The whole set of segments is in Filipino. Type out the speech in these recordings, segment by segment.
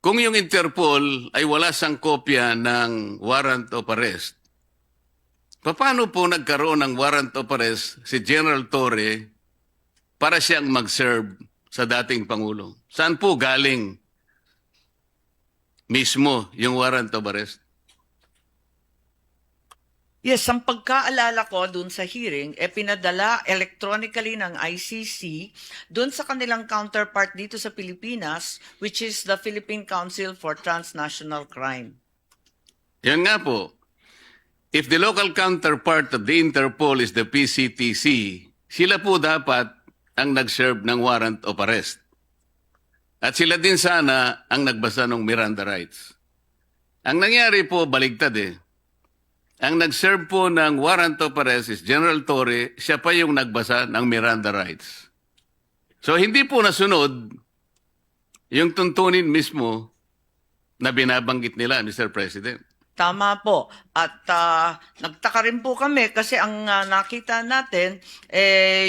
Kung yung Interpol ay wala sang kopya ng warrant of arrest, paano po nagkaroon ng warrant of arrest si General Torre para siyang mag-serve sa dating Pangulo? Saan po galing mismo yung warrant of arrest? Yes, ang pagkaalala ko dun sa hearing, pinadala electronically ng ICC dun sa kanilang counterpart dito sa Pilipinas, which is the Philippine Council for Transnational Crime. Yan nga po. If the local counterpart of the Interpol is the PCTC, sila po dapat ang nag-serve ng warrant of arrest. At sila din sana ang nagbasa ng Miranda rights. Ang nangyari po, baligtad eh. Ang nag-serve po ng warrant of arrest is General Torre, siya pa yung nagbasa ng Miranda rights. So hindi po nasunod yung tuntunin mismo na binabanggit nila, Mr. President. Tama po. At nagtaka rin po kami kasi ang nakita natin,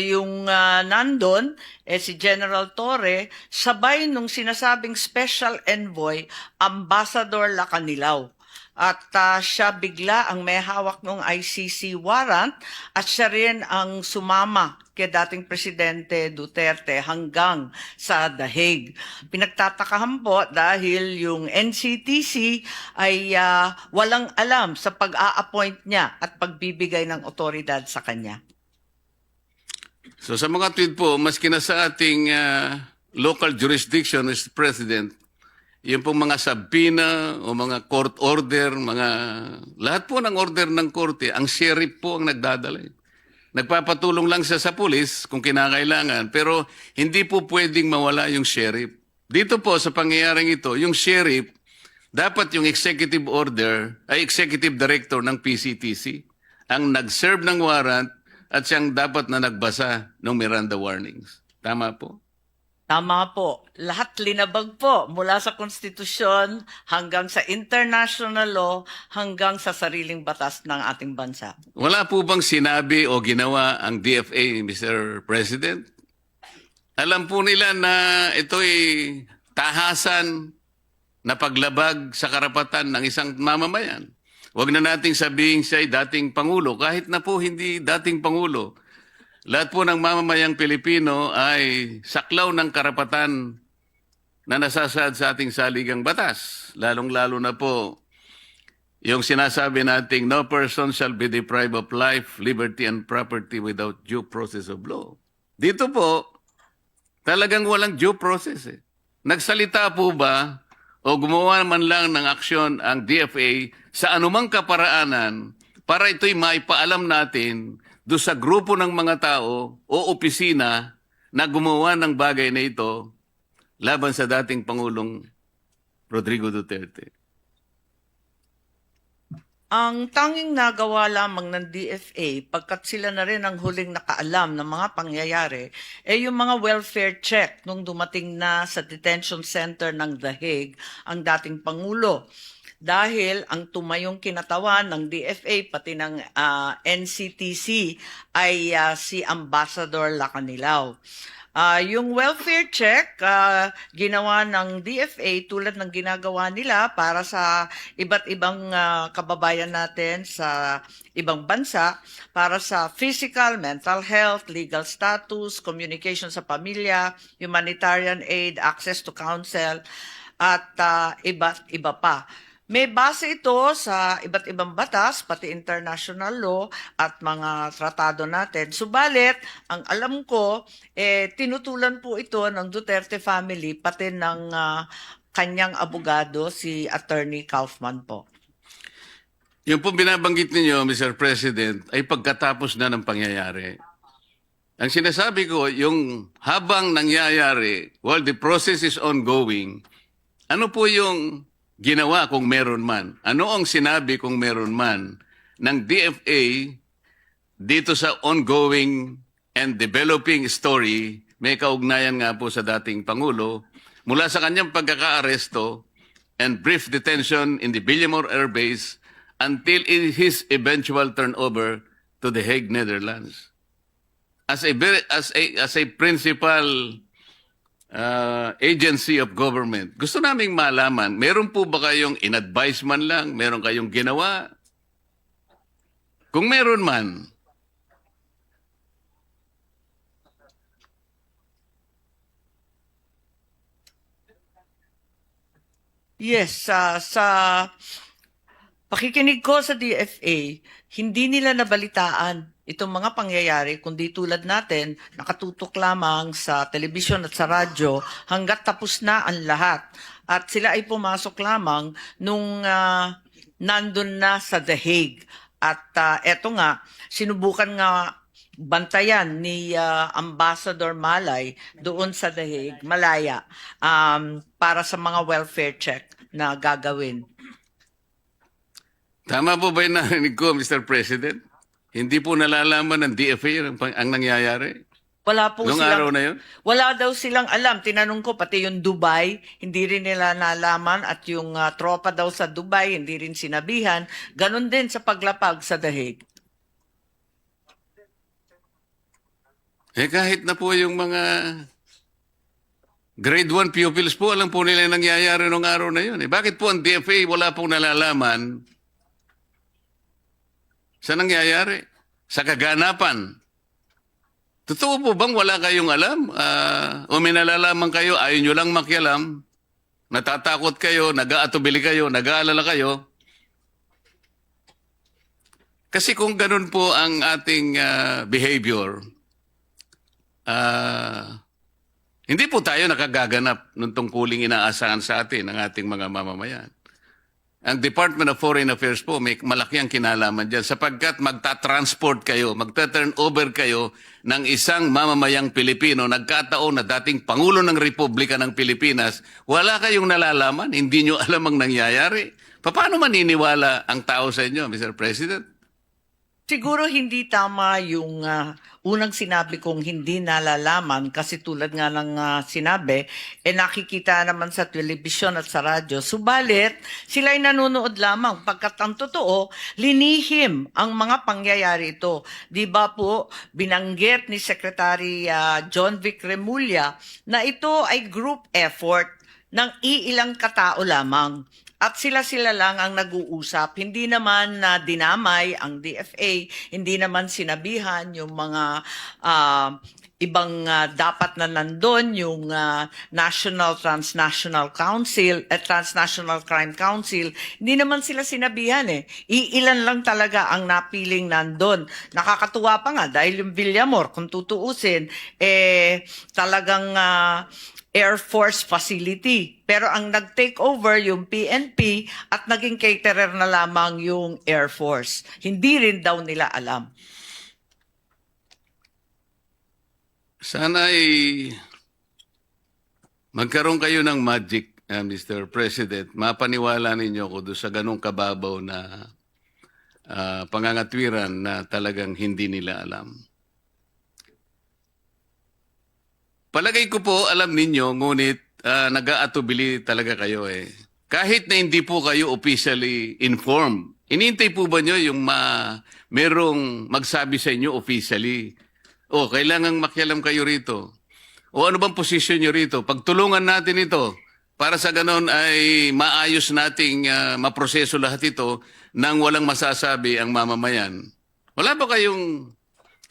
yung nandun, si General Torre, sabay nung sinasabing Special Envoy, Ambassador Lacanilao. At siya bigla ang may hawak ng ICC warrant at siya rin ang sumama kay dating Presidente Duterte hanggang sa The Hague. Pinagtatakahan po dahil yung NCTC ay walang alam sa pag-a-appoint niya at pagbibigay ng otoridad sa kanya. So sa mga tweet po, maski na sa ating local jurisdiction, Mr. President, yung pong mga sabina o mga court order, lahat po ng order ng korte, ang sheriff po ang nagdadala. Nagpapatulong lang siya sa pulis kung kinakailangan, pero hindi po pwedeng mawala yung sheriff. Dito po sa pangyayaring ito, yung sheriff, dapat yung executive order ay executive director ng PCTC ang nag-serve ng warrant at siyang dapat na nagbasa ng Miranda warnings. Tama po? Tama po. Lahat linabag po mula sa konstitusyon hanggang sa international law hanggang sa sariling batas ng ating bansa. Wala po bang sinabi o ginawa ang DFA, Mr. President? Alam po nila na ito'y tahasan na paglabag sa karapatan ng isang mamamayan. Huwag na nating sabihin siya ay dating Pangulo, kahit na po hindi dating Pangulo. Lahat po ng mamamayang Pilipino ay saklaw ng karapatan na nasasaad sa ating saligang batas. Lalong-lalo na po yung sinasabi nating no person shall be deprived of life, liberty, and property without due process of law. Dito po, talagang walang due process eh. Nagsalita po ba o gumawa man lang ng aksyon ang DFA sa anumang kaparaanan para ito'y maipaalam natin do sa grupo ng mga tao o opisina na gumawa ng bagay na ito laban sa dating Pangulong Rodrigo Duterte? Ang tanging nagawa lamang ng DFA, pagkat sila na rin ang huling nakaalam ng mga pangyayari, yung mga welfare check nung dumating na sa detention center ng The Hague ang dating Pangulo. Dahil ang tumayong kinatawan ng DFA pati ng NCTC ay si Ambassador Lacanilao. Yung welfare check, ginawa ng DFA tulad ng ginagawa nila para sa iba't ibang kababayan natin sa ibang bansa, para sa physical, mental health, legal status, communication sa pamilya, humanitarian aid, access to counsel, at iba't iba pa. May base ito sa iba't ibang batas, pati international law at mga tratado natin. Subalit, ang alam ko, tinutulan po ito ng Duterte family, pati ng kanyang abogado, si Attorney Kaufman po. Yung po binabanggit ninyo, Mr. President, ay pagkatapos na ng pangyayari. Ang sinasabi ko, yung habang nangyayari, while the process is ongoing, ano po yung ginawa kung meron man? Ano ang sinabi kung meron man ng DFA dito sa ongoing and developing story? May kaugnayan nga po sa dating Pangulo mula sa kanyang pagkakaaresto and brief detention in the Villamor Air Base until his eventual turnover to the Hague, Netherlands. As a principal agency of government. Gusto naming malaman, meron po ba kayong in-advise man lang? Meron kayong ginawa? Kung meron man, Yes, sa pakikinig ko sa DFA, hindi nila nabalitaan itong mga pangyayari, kundi tulad natin, nakatutok lamang sa telebisyon at sa radyo hanggat tapos na ang lahat. At sila ay pumasok lamang nung nandun na sa The Hague. At eto nga, sinubukan nga bantayan ni Ambassador Malay doon sa The Hague, Malaya, para sa mga welfare check na gagawin. tama po ba yung narinig ko, Mr. President? Hindi po nalalaman ng DFA ang nangyayari? Wala po Noong silang, araw na yun? wala daw silang alam. Tinanong ko, pati yung Dubai, hindi rin nila nalaman at yung tropa daw sa Dubai, hindi rin sinabihan. Ganon din sa paglapag sa The Hague. Kahit na po yung mga grade 1 pupils po, alam po nila yung nangyayari noong araw na yun. Bakit po ang DFA wala pong nalalaman sa nangyayari? Sa kaganapan? Totoo po bang wala kayong alam? O may nalalaman kayo, ayaw nyo lang makialam, natatakot kayo, nag-aatubili kayo, nag-aalala kayo? Kasi kung ganun po ang ating behavior, hindi po tayo nakagaganap nung tungkuling inaasahan sa atin ng ating mga mamamayan. Ang Department of Foreign Affairs po, may malaki ang kinalaman dyan sapagkat magta-transport kayo, magta-turn over kayo ng isang mamamayang Pilipino, nagkataon na dating Pangulo ng Republika ng Pilipinas, wala kayong nalalaman, hindi nyo alam ang nangyayari. Paano maniniwala ang tao sa inyo, Mr. President? Siguro hindi tama yung unang sinabi kong hindi nalalaman kasi tulad nga ng sinabi, nakikita naman sa telebisyon at sa radyo. Subalit, sila'y nanonood lamang pagkat ang totoo, linihim ang mga pangyayari ito. Di ba po, binanggit ni Secretary John Vic Remulla na ito ay group effort ng iilang katao lamang. At sila-sila lang ang nag-uusap. Hindi naman na dinamay ang DFA, hindi naman sinabihan yung mga ibang dapat na nandun, yung National Transnational Council, Transnational Crime Council. Hindi naman sila sinabihan eh. Iilan lang talaga ang napiling nandun. Nakakatuwa pa nga dahil yung Villamor, kung tutuusin, talagang Air Force facility. Pero ang nag-take over yung PNP at naging caterer na lamang yung Air Force. Hindi rin daw nila alam. Sana ay magkaroon kayo ng magic, Mr. President. Mapaniwala ninyo ko doon sa ganong kababaw na pangangatwiran na talagang hindi nila alam. Palagay ko po, alam ninyo, ngunit nag-aatubili talaga kayo eh. Kahit na hindi po kayo officially informed, inintay po ba nyo yung merong magsabi sa inyo officially? O, kailangang makialam kayo rito. O ano bang posisyon nyo rito? Pagtulungan natin ito para sa ganon ay maayos nating maproseso lahat ito nang walang masasabi ang mamamayan. Wala ba kayong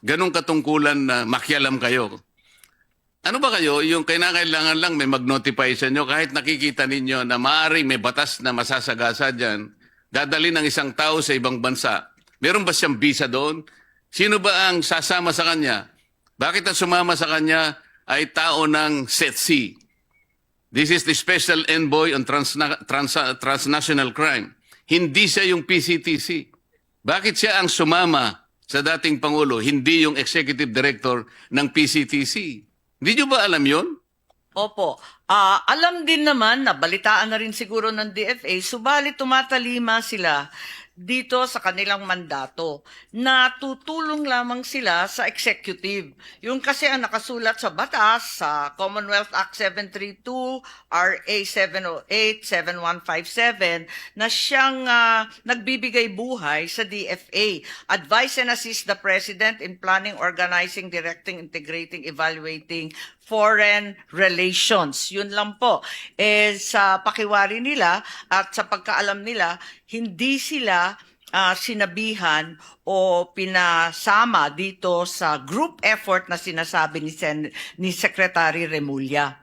ganong katungkulan na makialam kayo? Ano ba kayo, yung kailangan lang may mag-notify sa inyo kahit nakikita ninyo na maaaring may batas na masasagasa dyan, dadali ng isang tao sa ibang bansa. Meron ba siyang visa doon? Sino ba ang sasama sa kanya? Bakit ang sumama sa kanya ay tao ng SETC? This is the Special Envoy on Transnational Crime. Hindi siya yung PCTC. Bakit siya ang sumama sa dating Pangulo, hindi yung Executive Director ng PCTC? Hindi nyo ba alam yun? Opo. Alam din naman na balitaan na rin siguro ng DFA, subalit tumatalima sila dito sa kanilang mandato na tutulong lamang sila sa executive. Yung kasi ang nakasulat sa batas, sa Commonwealth Act 732, RA 708, 7157, na siyang nagbibigay buhay sa DFA. Advise and assist the President in planning, organizing, directing, integrating, evaluating, Foreign Relations. Yun lang po. Sa pakiwari nila at sa pagkaalam nila, hindi sila sinabihan o pinasama dito sa group effort na sinasabi ni Secretary Remulla.